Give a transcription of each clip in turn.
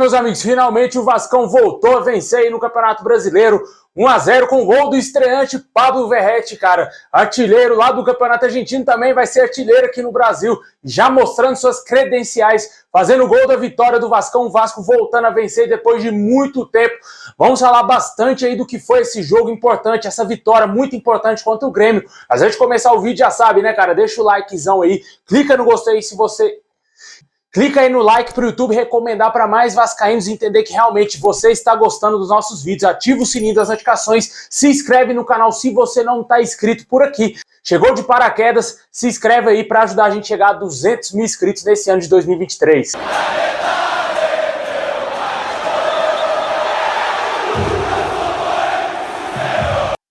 meus amigos, finalmente o Vascão voltou a vencer aí no Campeonato Brasileiro. 1-0 com o gol do estreante Pablo Verratti, cara. Artilheiro lá do Campeonato Argentino, também vai ser artilheiro aqui no Brasil, já mostrando suas credenciais, fazendo o gol da vitória do Vascão. O Vasco voltando a vencer depois de muito tempo. Vamos falar bastante aí do que foi esse jogo importante, essa vitória muito importante contra o Grêmio. Mas antes de começar o vídeo, já sabe, né, cara? Deixa o likezão aí, clica no gostei se você... Clica aí no like para o YouTube recomendar para mais vascaínos entender que realmente você está gostando dos nossos vídeos. Ativa o sininho das notificações, se inscreve no canal se você não está inscrito por aqui. Chegou de paraquedas, se inscreve aí para ajudar a gente a chegar a 200 mil inscritos nesse ano de 2023.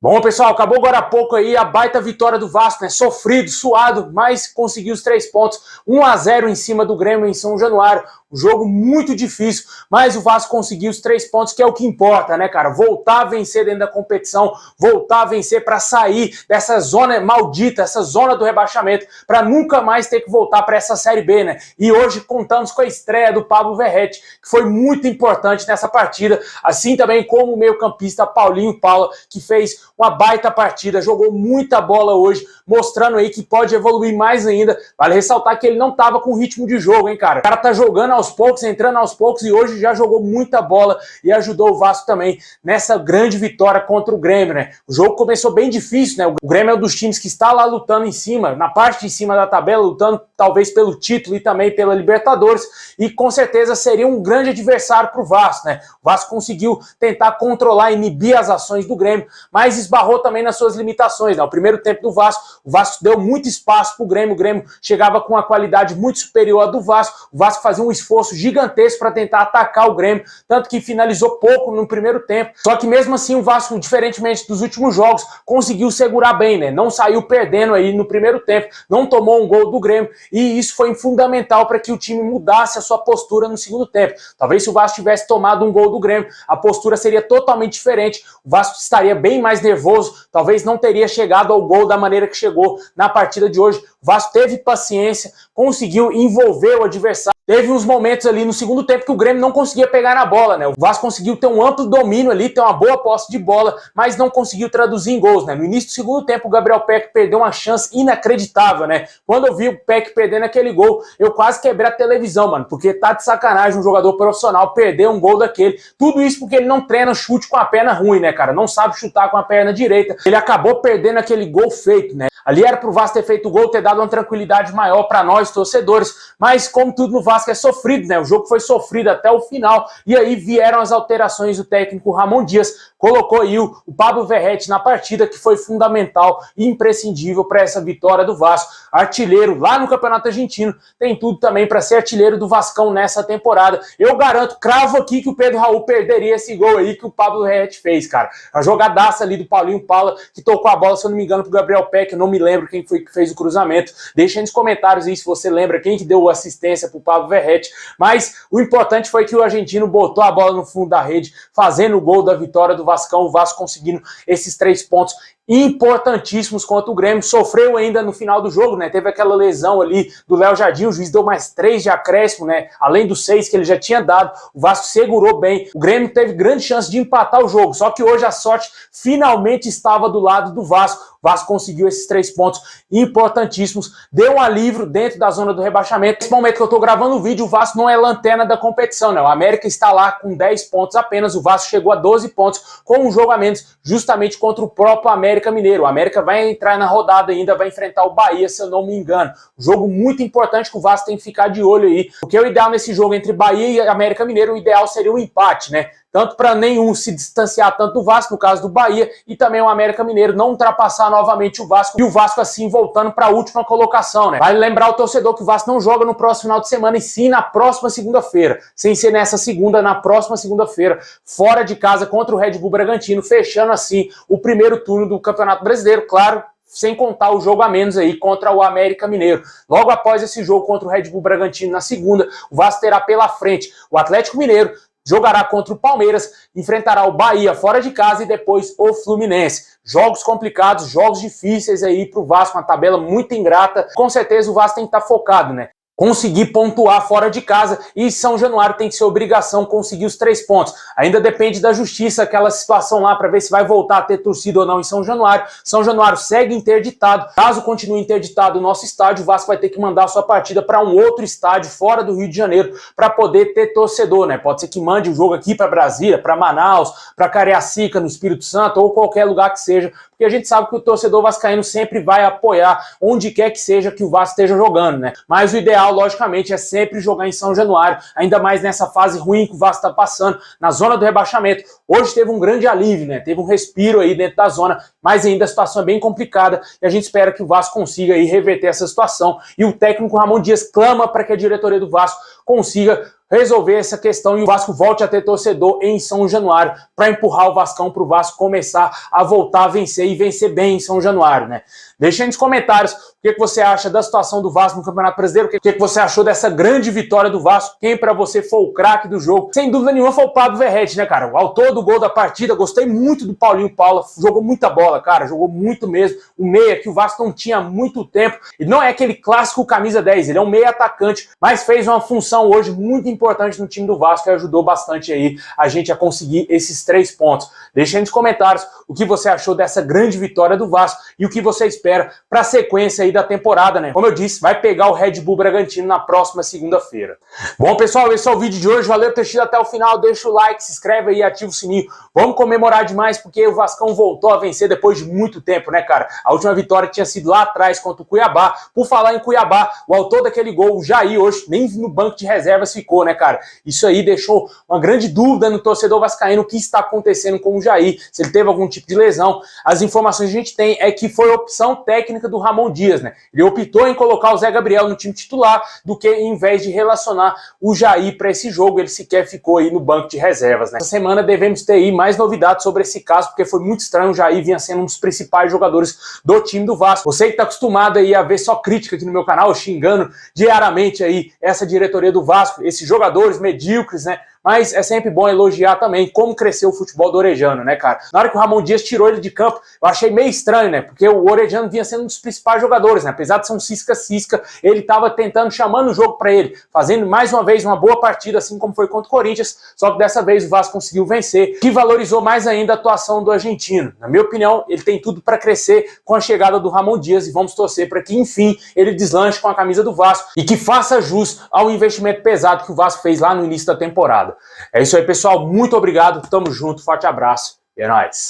Bom, pessoal, acabou agora há pouco aí a baita vitória do Vasco, né? Sofrido, suado, mas conseguiu os 3 pontos. 1-0 em cima do Grêmio em São Januário. Um jogo muito difícil, mas o Vasco conseguiu os 3 pontos, que é o que importa, né, cara? Voltar a vencer dentro da competição, voltar a vencer para sair dessa zona maldita, essa zona do rebaixamento, para nunca mais ter que voltar para essa Série B, né? E hoje contamos com a estreia do Pablo Verratti, que foi muito importante nessa partida, assim também como o meio-campista Paulinho Paula, que fez uma baita partida, jogou muita bola hoje, mostrando aí que pode evoluir mais ainda. Vale ressaltar que ele não estava com ritmo de jogo, hein, cara? O cara tá jogando aos poucos, entrando aos poucos, e hoje já jogou muita bola e ajudou o Vasco também nessa grande vitória contra o Grêmio, né? O jogo começou bem difícil, né? O Grêmio é um dos times que está lá lutando em cima, na parte de cima da tabela, lutando talvez pelo título e também pela Libertadores, e com certeza seria um grande adversário para o Vasco, né? O Vasco conseguiu tentar controlar, inibir as ações do Grêmio, mas esbarrou também nas suas limitações, né? O primeiro tempo do Vasco, o Vasco deu muito espaço para o Grêmio chegava com uma qualidade muito superior à do Vasco, o Vasco fazia um esforço gigantesco para tentar atacar o Grêmio, tanto que finalizou pouco no primeiro tempo, só que mesmo assim o Vasco, diferentemente dos últimos jogos, conseguiu segurar bem, né? Não saiu perdendo aí no primeiro tempo, não tomou um gol do Grêmio, e isso foi fundamental para que o time mudasse a sua postura no segundo tempo. Talvez se o Vasco tivesse tomado um gol do Grêmio, a postura seria totalmente diferente, o Vasco estaria bem mais nervoso, talvez não teria chegado ao gol da maneira que chegou na partida de hoje. O Vasco teve paciência, conseguiu envolver o adversário. Teve uns momentos ali no segundo tempo que o Grêmio não conseguia pegar na bola, né? O Vasco conseguiu ter um amplo domínio ali, ter uma boa posse de bola, mas não conseguiu traduzir em gols, né? No início do segundo tempo, o Gabriel Peck perdeu uma chance inacreditável, né? Quando eu vi o Peck perdendo aquele gol, eu quase quebrei a televisão, mano, porque tá de sacanagem um jogador profissional perder um gol daquele. Tudo isso porque ele não treina chute com a perna ruim, né, cara? Não sabe chutar com a perna direita. Ele acabou perdendo aquele gol feito, né? Ali era pro Vasco ter feito o gol, ter dado uma tranquilidade maior para nós, torcedores, mas como tudo no Vasco é sofrido, né? O jogo foi sofrido até o final, e aí vieram as alterações do técnico Ramon Dias, colocou aí o Pablo Verratti na partida, que foi fundamental e imprescindível para essa vitória do Vasco. Artilheiro lá no Campeonato Argentino, tem tudo também para ser artilheiro do Vascão nessa temporada. Eu garanto, cravo aqui que o Pedro Raul perderia esse gol aí que o Pablo Verratti fez, cara. A jogadaça ali do Paulinho Paula, que tocou a bola, se eu não me engano, pro Gabriel Peck, eu não me lembro quem foi que fez o cruzamento. Deixa aí nos comentários aí se você lembra quem que deu assistência pro Pablo Verratti. Mas o importante foi que o argentino botou a bola no fundo da rede, fazendo o gol da vitória do Vascão, o Vasco conseguindo esses 3 pontos importantíssimos contra o Grêmio. Sofreu ainda no final do jogo, né? Teve aquela lesão ali do Léo Jardim, o juiz deu mais 3 de acréscimo, né? Além dos 6 que ele já tinha dado, o Vasco segurou bem. O Grêmio teve grande chance de empatar o jogo, só que hoje a sorte finalmente estava do lado do Vasco. O Vasco conseguiu esses 3 pontos importantíssimos, deu um alívio dentro da zona do rebaixamento. Nesse momento que eu tô gravando o vídeo, o Vasco não é lanterna da competição, né? O América está lá com 10 pontos apenas, o Vasco chegou a 12 pontos com um jogo a menos, justamente contra o próprio América Mineiro. O América vai entrar na rodada ainda, vai enfrentar o Bahia, se eu não me engano. Um jogo muito importante que o Vasco tem que ficar de olho aí, porque o ideal nesse jogo entre Bahia e América Mineiro, o ideal seria um empate, né? Tanto para nenhum se distanciar tanto do Vasco, no caso do Bahia, e também o América Mineiro não ultrapassar novamente o Vasco, e o Vasco assim voltando para a última colocação, né? Vale lembrar o torcedor que o Vasco não joga no próximo final de semana, e sim na próxima segunda-feira, sem ser nessa segunda, na próxima segunda-feira, fora de casa contra o Red Bull Bragantino, fechando assim o primeiro turno do Campeonato Brasileiro, claro, sem contar o jogo a menos aí contra o América Mineiro. Logo após esse jogo contra o Red Bull Bragantino na segunda, o Vasco terá pela frente o Atlético Mineiro, jogará contra o Palmeiras, enfrentará o Bahia fora de casa e depois o Fluminense. Jogos complicados, jogos difíceis aí pro Vasco, uma tabela muito ingrata. Com certeza o Vasco tem que estar focado, né? conseguir pontuar fora de casa, e São Januário tem que ser obrigação conseguir os 3 pontos. Ainda depende da justiça, aquela situação lá, para ver se vai voltar a ter torcida ou não em São Januário. São Januário segue interditado. Caso continue interditado o nosso estádio, o Vasco vai ter que mandar a sua partida para um outro estádio fora do Rio de Janeiro para poder ter torcedor, né? Pode ser que mande o jogo aqui para Brasília, para Manaus, para Cariacica, no Espírito Santo, ou qualquer lugar que seja, porque a gente sabe que o torcedor vascaíno sempre vai apoiar onde quer que seja que o Vasco esteja jogando, né? Mas o ideal, logicamente, é sempre jogar em São Januário, ainda mais nessa fase ruim que o Vasco está passando, na zona do rebaixamento. Hoje teve um grande alívio, né? Teve um respiro aí dentro da zona, mas ainda a situação é bem complicada e a gente espera que o Vasco consiga aí reverter essa situação. E o técnico Ramon Dias clama para que a diretoria do Vasco consiga resolver essa questão e o Vasco volte a ter torcedor em São Januário para empurrar o Vascão para o Vasco começar a voltar a vencer e vencer bem em São Januário, né? Deixa aí nos comentários o que você acha da situação do Vasco no Campeonato Brasileiro, o que você achou dessa grande vitória do Vasco, quem para você foi o craque do jogo. Sem dúvida nenhuma foi o Pablo Verratti, né, cara? O autor do gol da partida, gostei muito do Paulinho Paula, jogou muita bola, cara, jogou muito mesmo. O meia que o Vasco não tinha há muito tempo, e não é aquele clássico camisa 10, ele é um meia atacante, mas fez uma função hoje muito importante no time do Vasco e ajudou bastante aí a gente a conseguir esses 3 pontos. Deixa aí nos comentários o que você achou dessa grande vitória do Vasco e o que você espera para a sequência aí da temporada, né? Como eu disse, vai pegar o Red Bull Bragantino na próxima segunda-feira. Bom, pessoal, esse é o vídeo de hoje. Valeu por ter assistido até o final. Deixa o like, se inscreve aí e ativa o sininho. Vamos comemorar demais porque o Vascão voltou a vencer depois de muito tempo, né, cara? A última vitória tinha sido lá atrás contra o Cuiabá. Por falar em Cuiabá, o autor daquele gol, o Jair, hoje nem no banco de reservas ficou, né, cara? Isso aí deixou uma grande dúvida no torcedor vascaíno o que está acontecendo com o Jair, se ele teve algum tipo de lesão. As informações que a gente tem é que foi opção técnica do Ramon Dias, né? Ele optou em colocar o Zé Gabriel no time titular do que em vez de relacionar o Jair para esse jogo, ele sequer ficou aí no banco de reservas, né? Essa semana devemos ter aí mais novidades sobre esse caso, porque foi muito estranho, o Jair vinha sendo um dos principais jogadores do time do Vasco. Você que está acostumado aí a ver só crítica aqui no meu canal, xingando diariamente aí essa diretoria do Vasco, esses jogadores medíocres, né? Mas é sempre bom elogiar também como cresceu o futebol do Orejano, né, cara? Na hora que o Ramon Dias tirou ele de campo, eu achei meio estranho, né? Porque o Orejano vinha sendo um dos principais jogadores, né? Apesar de ser um cisca-cisca, ele estava tentando, chamando o jogo para ele, fazendo mais uma vez uma boa partida, assim como foi contra o Corinthians, só que dessa vez o Vasco conseguiu vencer, que valorizou mais ainda a atuação do argentino. Na minha opinião, ele tem tudo para crescer com a chegada do Ramon Dias e vamos torcer para que, enfim, ele deslanche com a camisa do Vasco e que faça jus ao investimento pesado que o Vasco fez lá no início da temporada. É isso aí, pessoal. Muito obrigado. Tamo junto. Forte abraço. E é nóis.